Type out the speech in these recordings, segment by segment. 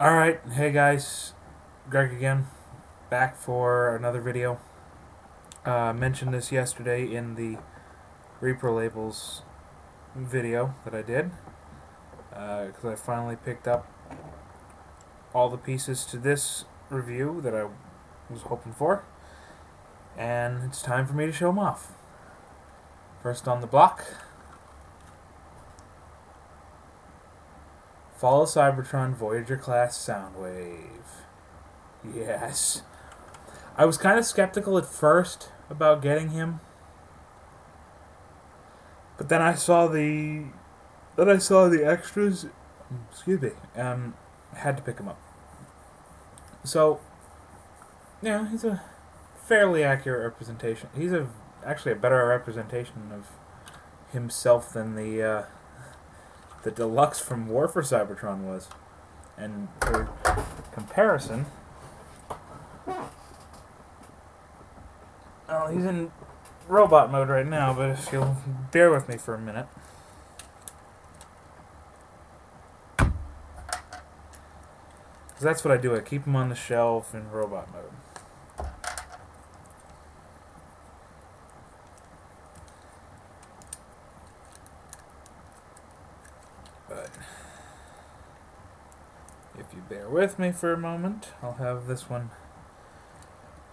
Alright, hey guys, Greg again, back for another video. Mentioned this yesterday in the Repro Labels video that I did, because I finally picked up all the pieces to this review that I was hoping for, and it's time for me to show them off. First on the block, FoC Cybertron Voyager class Soundwave. Yes. I was kind of skeptical at first about getting him, but then I saw the extras. Excuse me. Had to pick him up. So, yeah, he's a fairly accurate representation. He's actually a better representation of himself than the deluxe from War for Cybertron was. And for comparison, well, he's in robot mode right now, but if you'll bear with me for a minute. Because that's what I do. I keep him on the shelf in robot mode. But if you bear with me for a moment, I'll have this one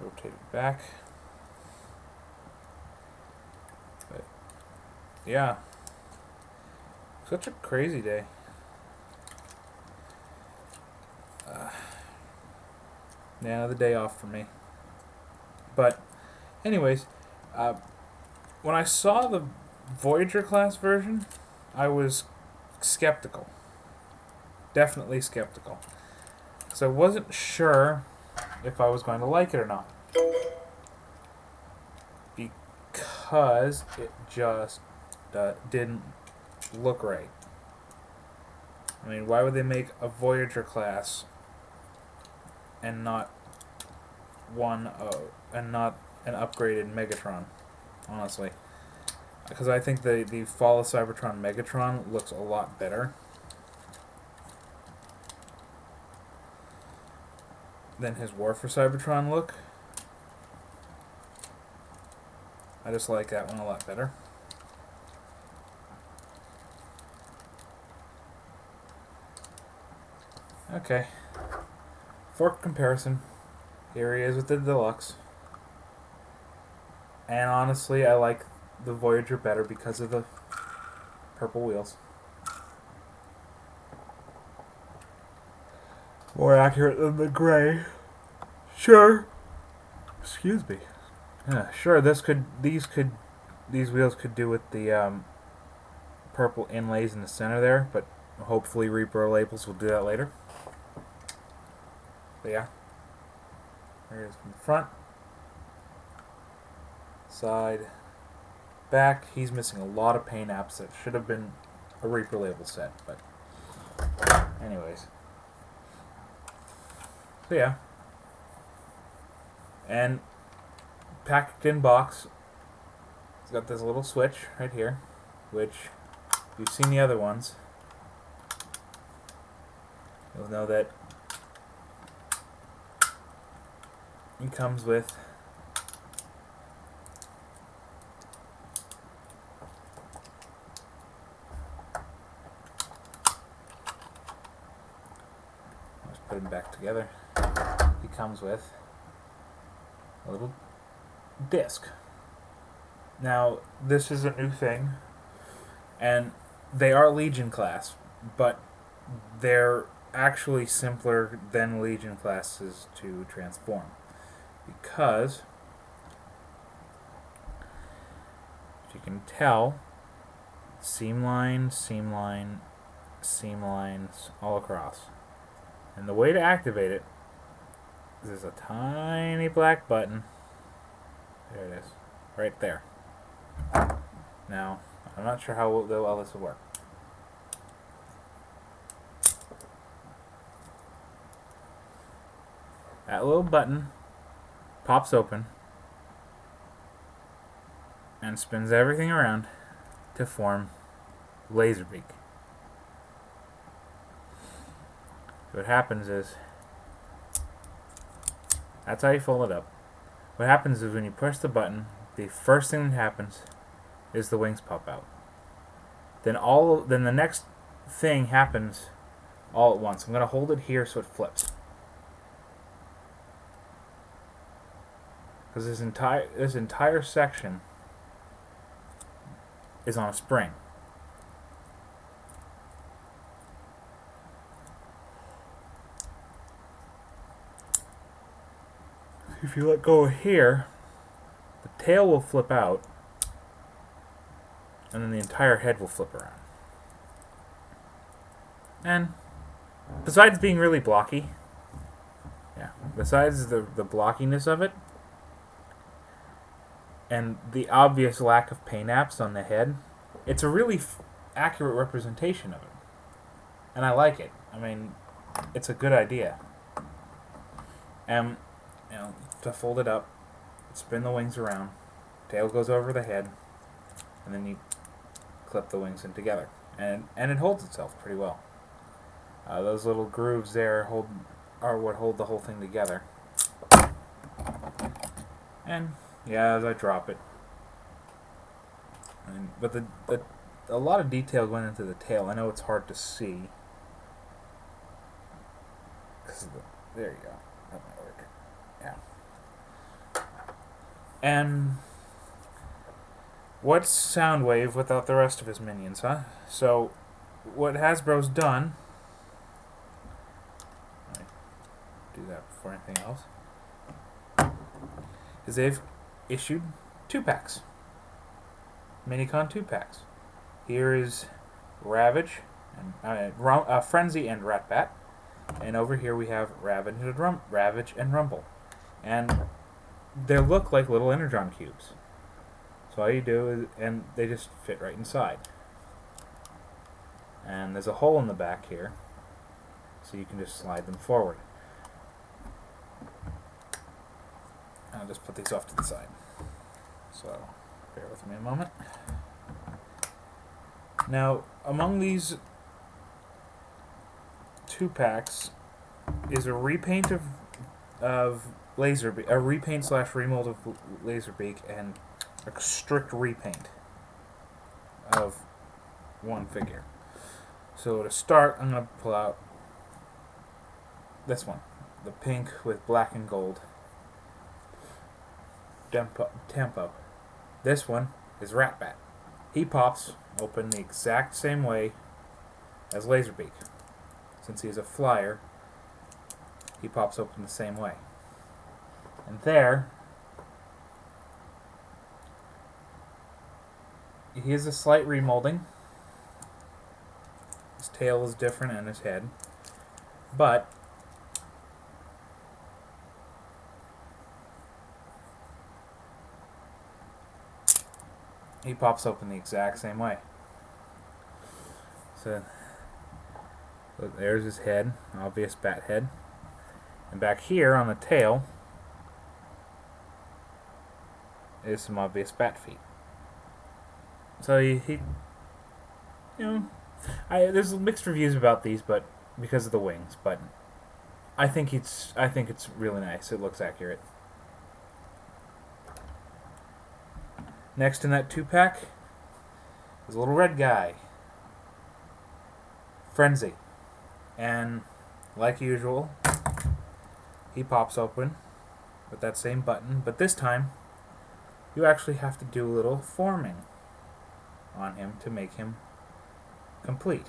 rotated back. But yeah, such a crazy day. Yeah, another day off for me. But anyways, when I saw the Voyager class version, I was skeptical. Definitely skeptical. So I wasn't sure if I was going to like it or not. Because it just didn't look right. I mean, why would they make a Voyager class and not and not an upgraded Megatron? Honestly, because I think the FoC Cybertron Megatron looks a lot better than his War for Cybertron look. I just like that one a lot better. Okay. For comparison, here he is with the deluxe. And honestly, I like the Voyager better because of the purple wheels. More accurate than the gray. Sure. Excuse me. Yeah, sure. These wheels could do with the purple inlays in the center there, but hopefully Repro Labels will do that later. But yeah, there it is from the front, side, back. He's missing a lot of paint apps that should have been a Repro Label set, but anyways. So yeah, and packed in box, it's got this little switch right here, which if you've seen the other ones, you'll know that it comes with let's put them back together. He comes with a little disc. Now, this is a new thing, and they are Legion class, but they're actually simpler than Legion classes to transform. Because, as you can tell, seam line, seam line, seam lines all across. And the way to activate it is there's a tiny black button. There it is. Right there. Now, I'm not sure how well this will work. That little button pops open and spins everything around to form Laserbeak. So what happens is, that's how you fold it up. What happens is when you push the button, the first thing that happens is the wings pop out. Then the next thing happens all at once. I'm going to hold it here so it flips. Because this entire section is on a spring. If you let go here, the tail will flip out, and then the entire head will flip around. And besides being really blocky, besides the blockiness of it, and the obvious lack of paint apps on the head, it's a really accurate representation of it. And I like it. I mean, it's a good idea. And, to fold it up, spin the wings around, tail goes over the head, and then you clip the wings in together. And it holds itself pretty well. Those little grooves there are what hold the whole thing together. And yeah, as I drop it. But a lot of detail went into the tail. I know it's hard to see. There you go. That might work. Yeah. And what's Soundwave without the rest of his minions, huh? So, what Hasbro's done... do that before anything else. Is they've issued 2-packs. Minicon 2-packs. Here is Ravage, and Frenzy and Ratbat. And over here we have Ravage and Rumble. And they look like little Energon cubes. So all you do is, and they just fit right inside. And there's a hole in the back here, so you can just slide them forward. I'll just put these off to the side. So, bear with me a moment. Now, among these 2-packs is a repaint of Laserbeak, a repaint / remold of Laserbeak, and a strict repaint of one figure. So to start, I'm going to pull out this one, the pink with black and gold tempo. This one is Ratbat. He pops open the exact same way as Laserbeak. Since he's a flyer, he pops open the same way. And there, he has a slight remolding. His tail is different and his head. But he pops open the exact same way. So there's his head, obvious bat head. And back here on the tail is some obvious bat feet. So there's mixed reviews about these, but because of the wings. But I think it's really nice. It looks accurate. Next in that 2-pack is a little red guy, Frenzy, and like usual, he pops open with that same button, but this time you actually have to do a little forming on him to make him complete.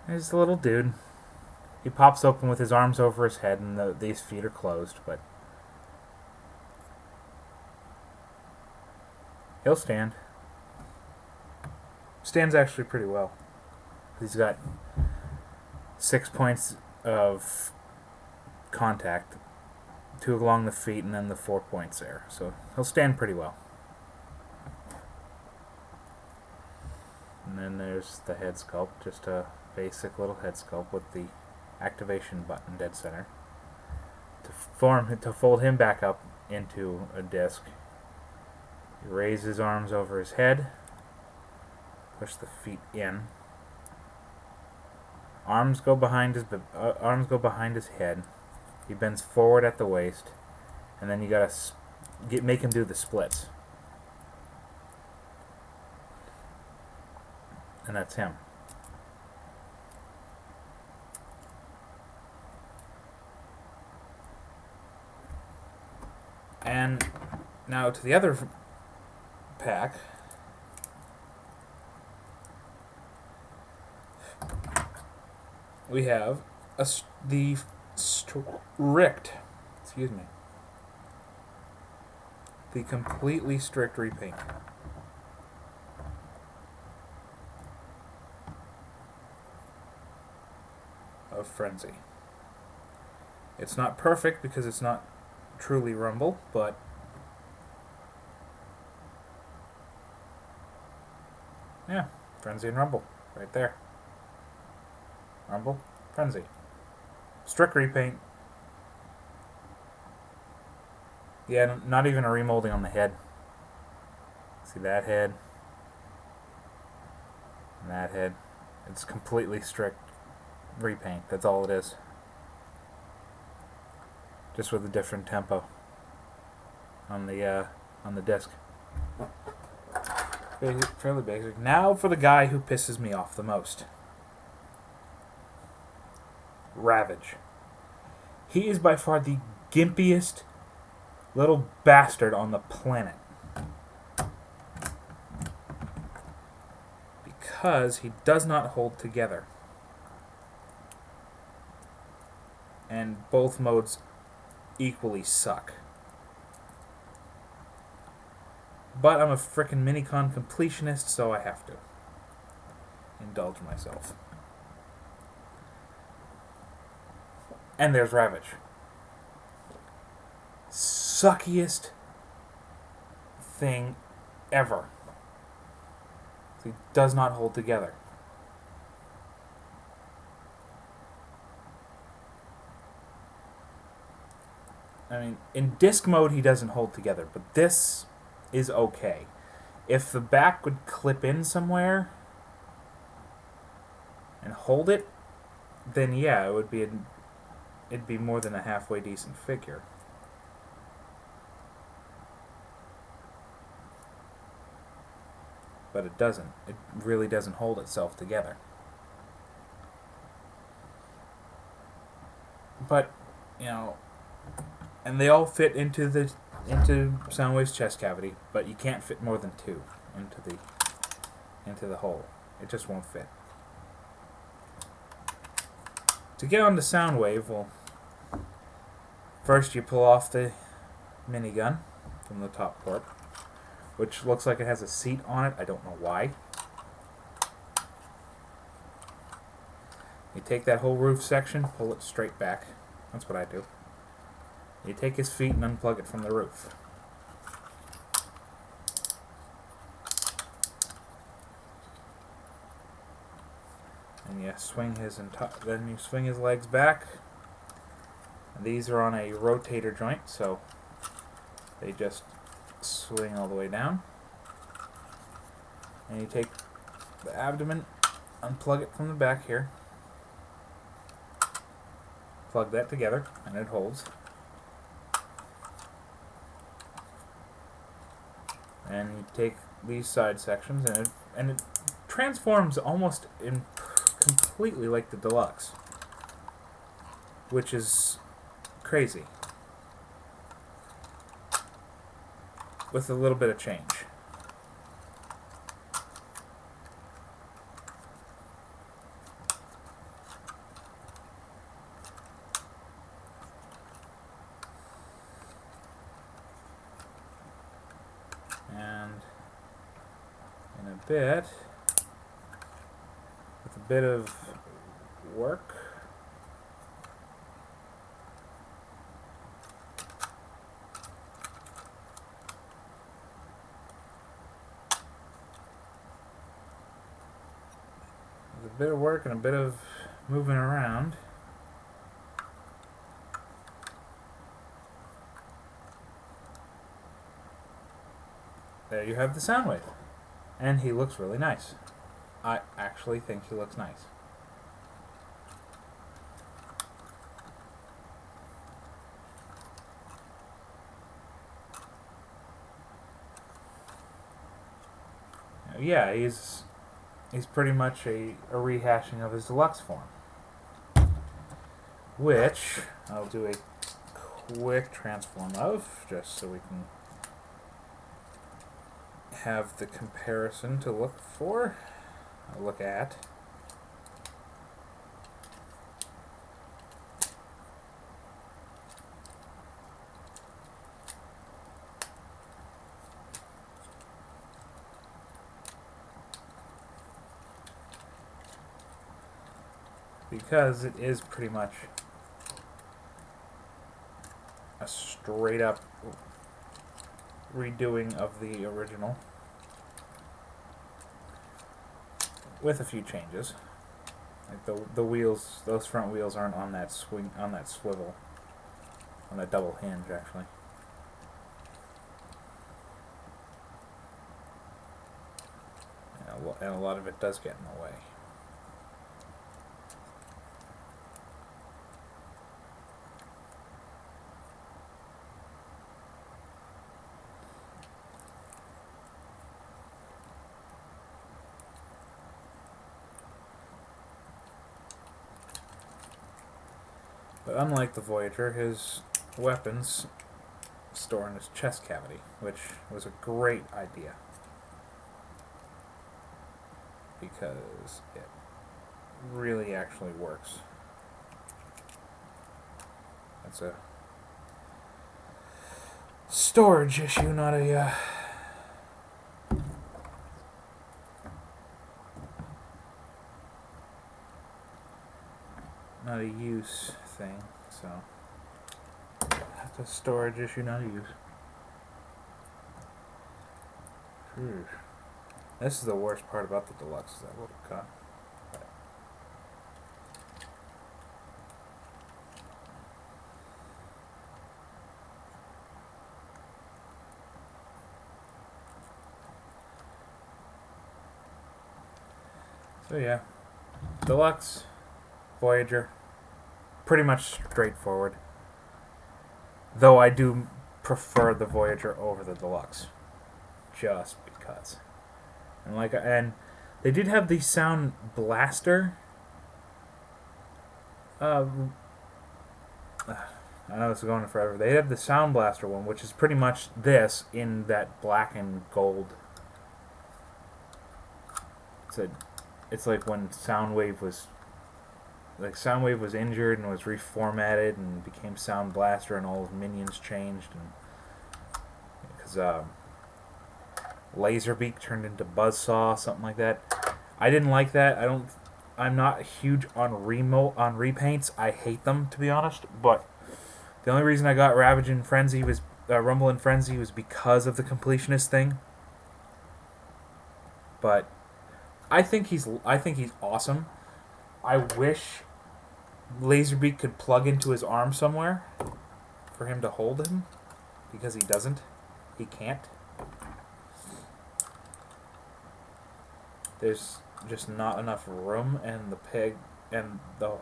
There's the little dude. He pops open with his arms over his head, and these feet are closed, but he'll stand. Stands actually pretty well. He's got 6 points of contact, 2 along the feet, and then the 4 points there. So he'll stand pretty well. And then there's the head sculpt, just a basic little head sculpt with the activation button dead center to fold him back up into a disc. He raises his arms over his head, Push the feet in. Arms go behind his head. He bends forward at the waist, and then you gotta make him do the splits. And that's him. And now to the other pack. We have the strict, the completely strict repaint. Of Frenzy. It's not perfect because it's not truly Rumble, but yeah, Frenzy and Rumble, right there. Rumble, Frenzy. Strict repaint. Yeah, not even a remolding on the head. See that head? And that head. It's completely strict repaint. That's all it is. Just with a different tempo on the disc. Fairly basic. Now for the guy who pisses me off the most. Ravage. He is by far the gimpiest little bastard on the planet. Because he does not hold together. And both modes equally suck. But I'm a frickin' Minicon completionist, so I have to indulge myself. And there's Ravage. Suckiest thing ever. He does not hold together. I mean, in disc mode he doesn't hold together, but this is okay. If the back would clip in somewhere and hold it, then yeah, it would be it'd be more than a halfway decent figure. But it doesn't. It really doesn't hold itself together. But, you know, and they all fit into Soundwave's chest cavity, but you can't fit more than two into the hole. It just won't fit. To get onto Soundwave, well, first you pull off the minigun from the top port, which looks like it has a seat on it. I don't know why. You take that whole roof section, pull it straight back. That's what I do. You take his feet and unplug it from the roof. And you swing his legs back. And these are on a rotator joint, so they just swing all the way down. And you take the abdomen, unplug it from the back here. Plug that together, and it holds. And you take these side sections, and it transforms almost completely like the Deluxe, which is crazy, with a little bit of change. And in a bit, with a bit of work, and a bit of moving around, there you have the Soundwave. And he looks really nice. I actually think he looks nice. Yeah, he's pretty much a rehashing of his deluxe form, which I'll do a quick transform of, just so we can have the comparison to look at. Because it is pretty much a straight up redoing of the original with a few changes. Like the wheels, those front wheels aren't on that swivel, on that double hinge actually. And a lot of it does get in the way. But unlike the Voyager, his weapons store in his chest cavity, which was a great idea. Because it really actually works. That's a storage issue, not a not a use thing, so that's a storage issue, not a use. This is the worst part about the deluxe, is that little cut. So yeah, deluxe, Voyager, pretty much straightforward. Though I do prefer the Voyager over the deluxe, just because. And they did have the Sound Blaster. I know this is going on forever. They have the Sound Blaster one, which is pretty much this in that black and gold. It's like when Soundwave was injured and was reformatted and became Sound Blaster, and all his minions changed, and because Laserbeak turned into Buzzsaw, something like that. I didn't like that. I'm not huge on repaints. I hate them, to be honest. But the only reason I got Ravage and Frenzy was Rumble and Frenzy was because of the completionist thing. But I think he's awesome. I wish Laserbeak could plug into his arm somewhere for him to hold him, because he doesn't. He can't. There's just not enough room, and the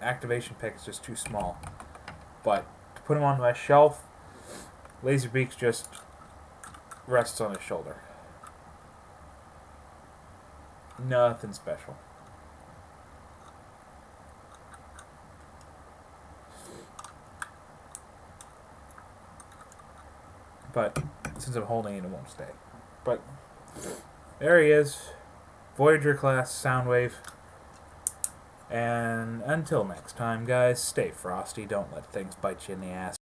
activation peg is just too small. But to put him on my shelf, Laserbeak just rests on his shoulder. Nothing special. But since I'm holding it, it won't stay. But there he is. Voyager class Soundwave. And until next time, guys, stay frosty. Don't let things bite you in the ass.